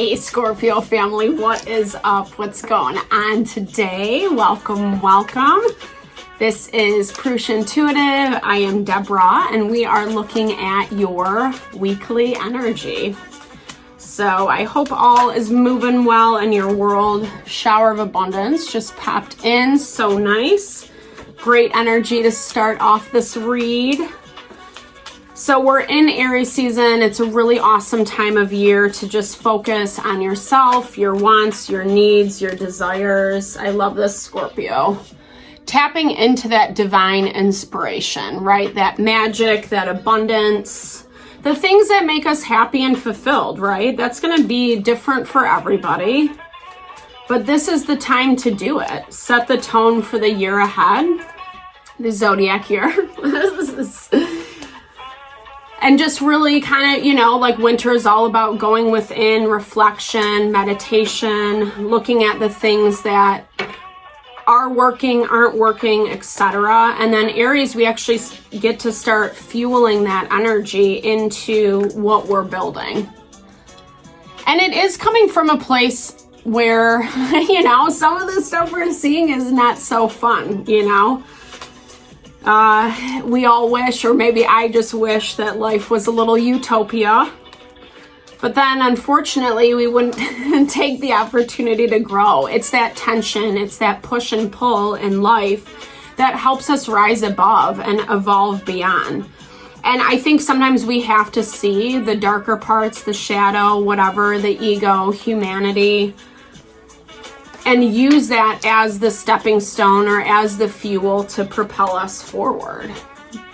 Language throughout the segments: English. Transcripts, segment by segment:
Hey Scorpio family, what is up? What's going on today? Welcome. This is Purusha Intuitive. I am Deborah, and we are looking at your weekly energy. So I hope all is moving well in your world. Shower of abundance just popped in. So nice. Great energy to start off this read. So we're in Aries season. It's a really awesome time of year to just focus on yourself, your wants, your needs, your desires. I love this, Scorpio. Tapping into that divine inspiration, right? That magic, that abundance, the things that make us happy and fulfilled, right? That's going to be different for everybody. But this is the time to do it. Set the tone for the year ahead, the zodiac year. And just really kind of, like winter is all about going within, reflection, meditation, looking at the things that are working, aren't working, etc. And then Aries, we actually get to start fueling that energy into what we're building. And it is coming from a place where, some of the stuff we're seeing is not so fun, We all wish, or maybe I just wish, that life was a little utopia. But then, unfortunately, we wouldn't take the opportunity to grow. It's that tension, it's that push and pull in life that helps us rise above and evolve beyond. And I think sometimes we have to see the darker parts, the shadow, whatever, the ego, humanity, and use that as the stepping stone or as the fuel to propel us forward.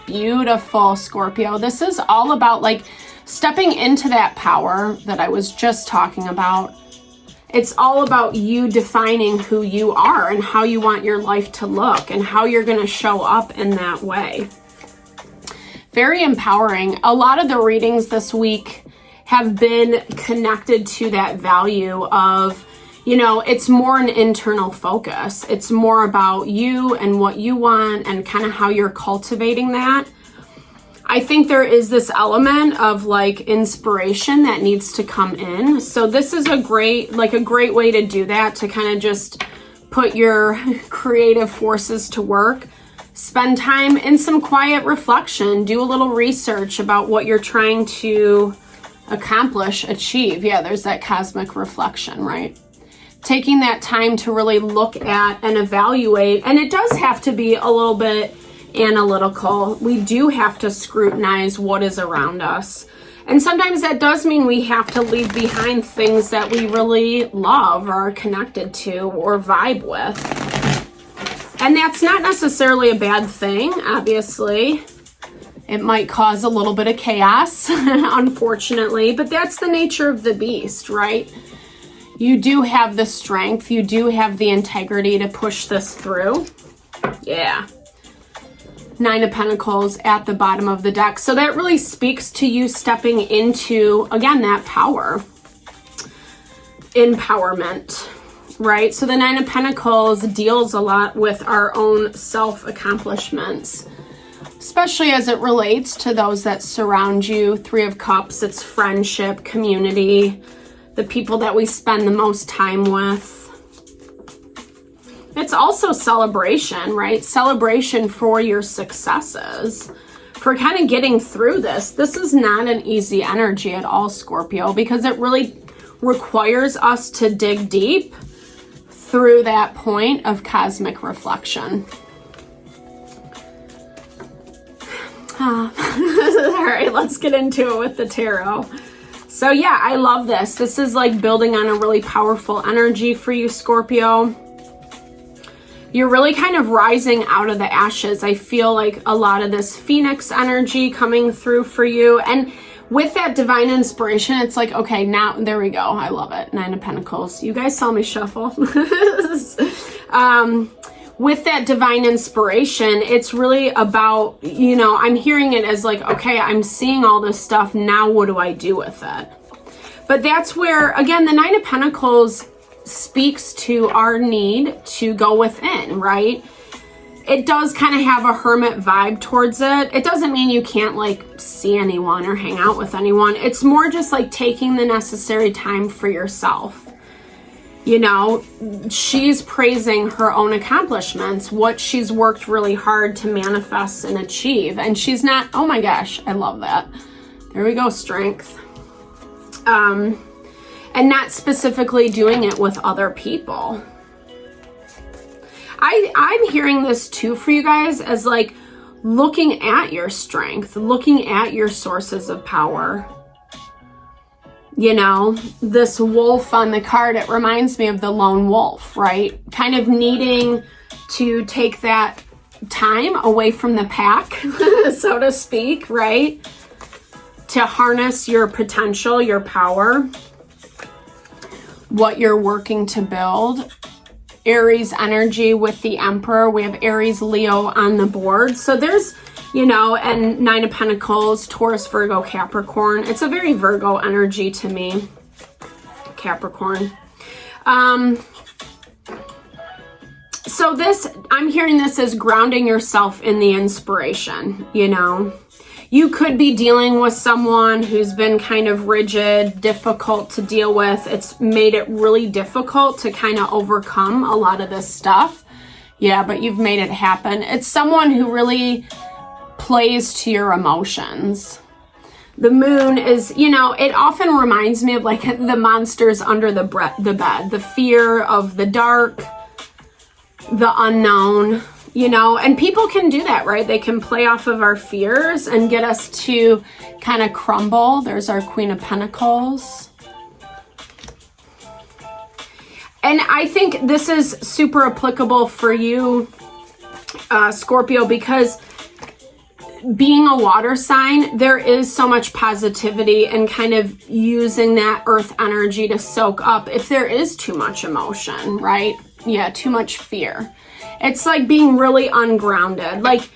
Beautiful, Scorpio. This is all about stepping into that power that I was just talking about. It's all about you defining who you are and how you want your life to look and how you're going to show up in that way. Very empowering. A lot of the readings this week have been connected to that value of, it's more an internal focus. It's more about you and what you want and kind of how you're cultivating that. I think there is this element of inspiration that needs to come in. So this is a great way to do that, to kind of just put your creative forces to work. Spend time in some quiet reflection. Do a little research about what you're trying to accomplish, achieve. Yeah, there's that cosmic reflection, right? Taking that time to really look at and evaluate. And it does have to be a little bit analytical. We do have to scrutinize what is around us. And sometimes that does mean we have to leave behind things that we really love or are connected to or vibe with. And that's not necessarily a bad thing, obviously. It might cause a little bit of chaos, unfortunately, but that's the nature of the beast, right? You do have the strength, you do have the integrity to push this through. Yeah. Nine of Pentacles at the bottom of the deck. So that really speaks to you stepping into, again, that power. Empowerment, right? So the Nine of Pentacles deals a lot with our own self-accomplishments, especially as it relates to those that surround you. Three of Cups, it's friendship, community, the people that we spend the most time with. It's also celebration, right? Celebration for your successes, for kind of getting through this. This is not an easy energy at all, Scorpio, because it really requires us to dig deep through that point of cosmic reflection. All right, let's get into it with the tarot. So yeah, I love this. This is building on a really powerful energy for you, Scorpio. You're really kind of rising out of the ashes. I feel like a lot of this Phoenix energy coming through for you. And with that divine inspiration, it's okay, now, there we go. I love it. Nine of Pentacles. You guys saw me shuffle. With that divine inspiration, it's really about, I'm hearing it as okay, I'm seeing all this stuff. Now what do I do with it? But that's where, again, the Nine of Pentacles speaks to our need to go within, right? it does kind of have a hermit vibe towards it. It doesn't mean you can't like see anyone or hang out with anyone. It's more just like taking the necessary time for yourself. You know, she's praising her own accomplishments, what she's worked really hard to manifest and achieve. And she's not, oh my gosh, I love that. There we go, strength. And not specifically doing it with other people. I'm hearing this too for you guys as like looking at your strength, looking at your sources of power. You know, this wolf on the card, it reminds me of the lone wolf, right? Kind of needing to take that time away from the pack, so to speak, right? To harness your potential, your power, what you're working to build. Aries energy with the Emperor. We have Aries, Leo on the board. So there's, you know, and Nine of Pentacles, Taurus, Virgo, Capricorn. It's a very Virgo energy to me, Capricorn. So this, I'm hearing this as grounding yourself in the inspiration, you know. You could be dealing with someone who's been kind of rigid, difficult to deal with. It's made it really difficult to kind of overcome a lot of this stuff. Yeah, but you've made it happen. It's someone who really plays to your emotions. The moon is, you know, it often reminds me of like the monsters under the bed, the fear of the dark, the unknown. You know, and people can do that, right? They can play off of our fears and get us to kind of crumble. There's our Queen of Pentacles. And I think this is super applicable for you, Scorpio, because being a water sign, there is so much positivity and kind of using that earth energy to soak up if there is too much emotion, right? Yeah, too much fear. It's like being really ungrounded. Like,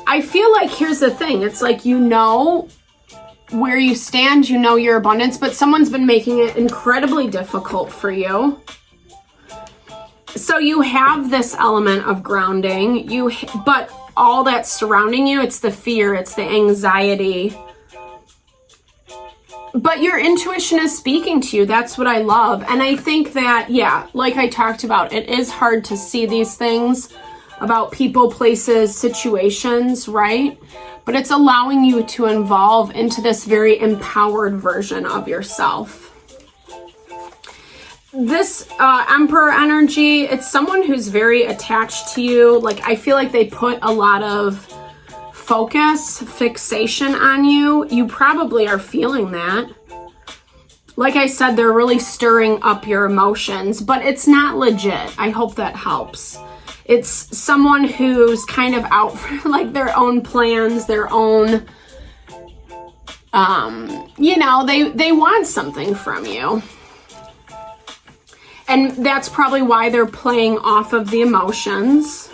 I feel like, here's the thing. It's like, you know where you stand, you know your abundance, but someone's been making it incredibly difficult for you. So you have this element of grounding, but all that's surrounding you, it's the fear, it's the anxiety. But your intuition is speaking to you. That's what I love. And I think that, yeah, like I talked about, it is hard to see these things about people, places, situations, right? But it's allowing you to evolve into this very empowered version of yourself. This Emperor energy, it's someone who's very attached to you. Like, I feel like they put a lot of focus, fixation on you. You probably are feeling that. Like I said, they're really stirring up your emotions, but it's not legit. I hope that helps. It's someone who's kind of out for like their own plans, their own, you know, they want something from you. And that's probably why they're playing off of the emotions.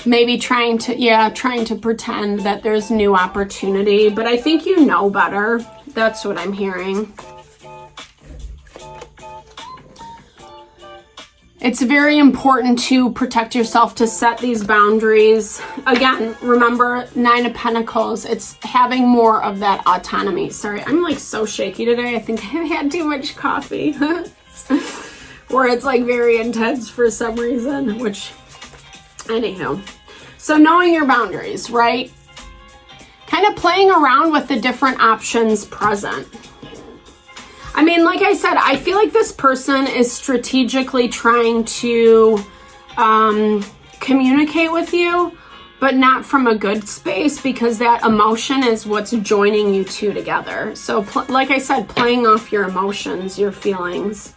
Maybe trying to pretend that there's new opportunity, but I think you know better. That's what I'm hearing. It's very important to protect yourself, to set these boundaries. Again, remember, Nine of Pentacles, it's having more of that autonomy. Sorry, I'm like so shaky today. I think I've had too much coffee. Or it's like very intense for some reason, which, anywho. So knowing your boundaries, right? Kind of playing around with the different options present. I mean, like I said, I feel like this person is strategically trying to communicate with you, but not from a good space, because that emotion is what's joining you two together. So like I said, playing off your emotions, your feelings.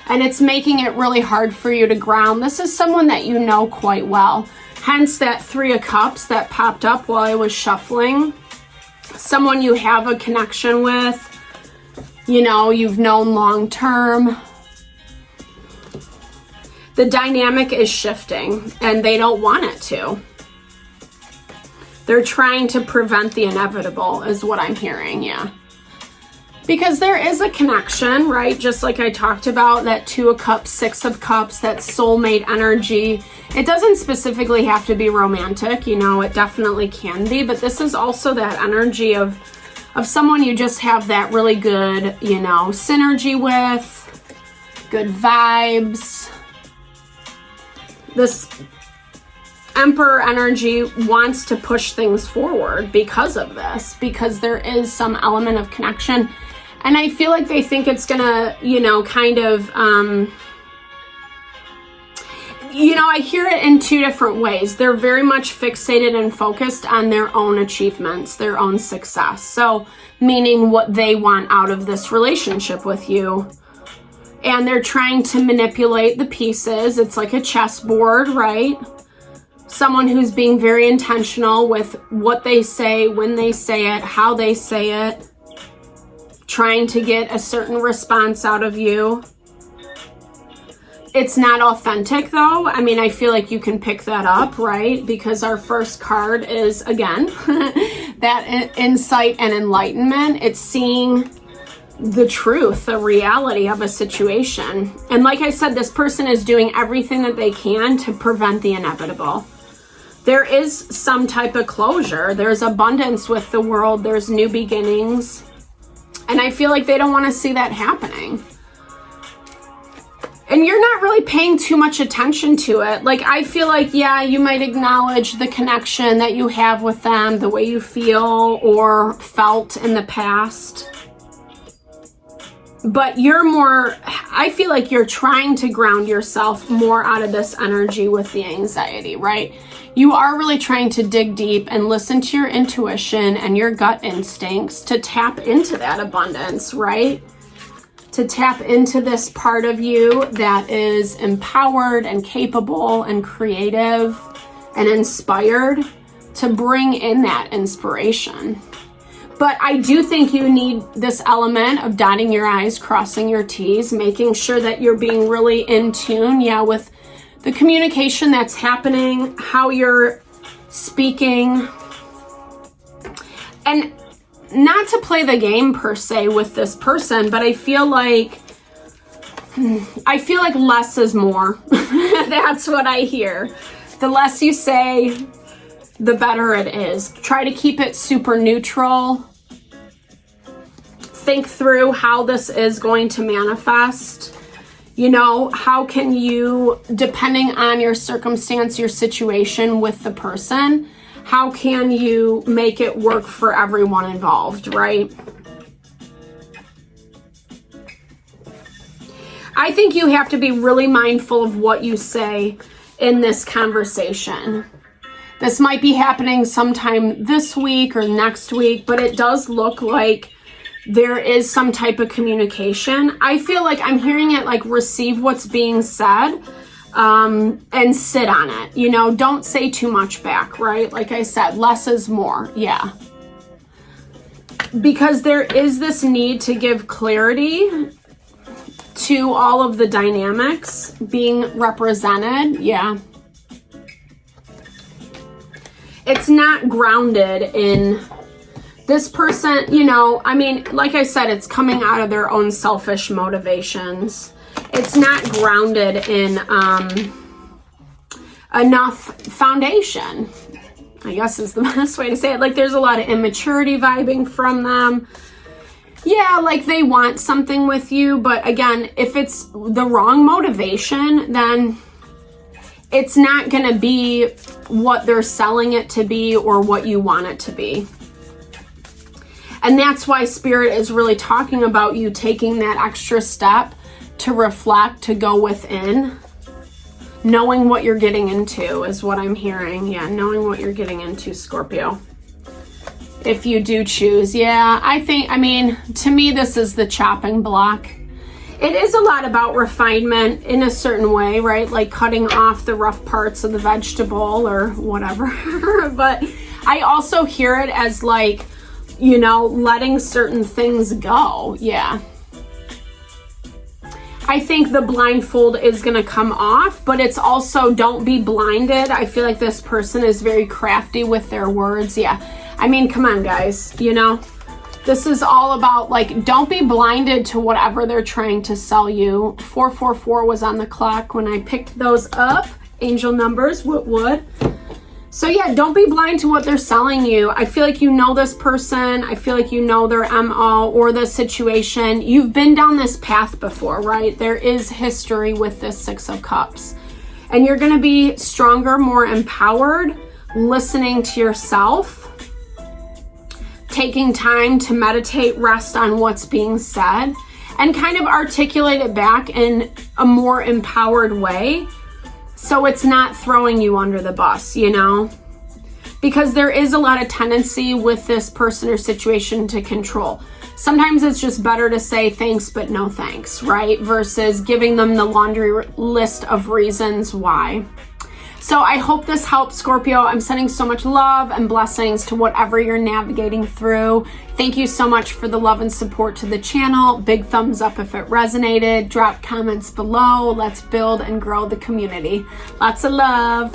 And it's making it really hard for you to ground. This is someone that you know quite well. Hence that Three of Cups that popped up while I was shuffling. Someone you have a connection with, you know, you've known long term. The dynamic is shifting and they don't want it to. They're trying to prevent the inevitable is what I'm hearing, yeah. Because there is a connection, right? Just like I talked about, that 2 of Cups, 6 of Cups, that soulmate energy. It doesn't specifically have to be romantic, you know, it definitely can be, but this is also that energy of someone you just have that really good, you know, synergy with, good vibes. This Emperor energy wants to push things forward because of this, because there is some element of connection. And I feel like they think it's gonna, you know, kind of, you know, I hear it in 2 different ways. They're very much fixated and focused on their own achievements, their own success. So, meaning what they want out of this relationship with you. And they're trying to manipulate the pieces. It's like a chessboard, right? Someone who's being very intentional with what they say, when they say it, how they say it. Trying to get a certain response out of you. It's not authentic though. I mean, I feel like you can pick that up, right? Because our first card is, again, that insight and enlightenment. It's seeing the truth, the reality of a situation. And like I said, this person is doing everything that they can to prevent the inevitable. There is some type of closure. There's abundance with the world. There's new beginnings. And I feel like they don't want to see that happening. And you're not really paying too much attention to it. Like, I feel like, yeah, you might acknowledge the connection that you have with them, the way you feel or felt in the past. But you're more, I feel like you're trying to ground yourself more out of this energy with the anxiety, right? You are really trying to dig deep and listen to your intuition and your gut instincts to tap into that abundance, right? To tap into this part of you that is empowered and capable and creative and inspired to bring in that inspiration. But I do think you need this element of dotting your I's, crossing your T's, making sure that you're being really in tune, with the communication that's happening, how you're speaking. And not to play the game per se with this person, but I feel like less is more. That's what I hear. The less you say, the better it is. Try to keep it super neutral. Think through how this is going to manifest. You know, how can you, depending on your circumstance, your situation with the person, how can you make it work for everyone involved, right? I think you have to be really mindful of what you say in this conversation. This might be happening sometime this week or next week, but it does look like there is some type of communication. I feel like I'm hearing it like receive what's being said and sit on it. You know, don't say too much back, right? Like I said, less is more. Yeah. Because there is this need to give clarity to all of the dynamics being represented. Yeah. It's not grounded in this person, you know, I mean, like I said, it's coming out of their own selfish motivations. It's not grounded in enough foundation, I guess is the best way to say it. Like, there's a lot of immaturity vibing from them. Yeah, like they want something with you, but again, if it's the wrong motivation, then it's not going to be what they're selling it to be or what you want it to be. And that's why Spirit is really talking about you taking that extra step to reflect, to go within. Knowing what you're getting into is what I'm hearing. Yeah, knowing what you're getting into, Scorpio. If you do choose. Yeah, I mean, to me, this is the chopping block. It is a lot about refinement in a certain way, right? Like cutting off the rough parts of the vegetable or whatever. But I also hear it as like, you know, letting certain things go. Yeah. I think the blindfold is going to come off, but it's also don't be blinded. I feel like this person is very crafty with their words. Yeah. I mean, come on, guys, you know, This is all about, like, don't be blinded to whatever they're trying to sell you. 444 was on the clock when I picked those up. Angel numbers, would. So yeah, don't be blind to what they're selling you. I feel like you know this person. I feel like you know their MO or the situation. You've been down this path before, right? There is history with this Six of Cups. And you're going to be stronger, more empowered, listening to yourself, taking time to meditate, rest on what's being said, and kind of articulate it back in a more empowered way. So it's not throwing you under the bus, you know? Because there is a lot of tendency with this person or situation to control. Sometimes it's just better to say thanks, but no thanks, right? Versus giving them the laundry list of reasons why. So I hope this helps, Scorpio. I'm sending so much love and blessings to whatever you're navigating through. Thank you so much for the love and support to the channel. Big thumbs up if it resonated. Drop comments below. Let's build and grow the community. Lots of love.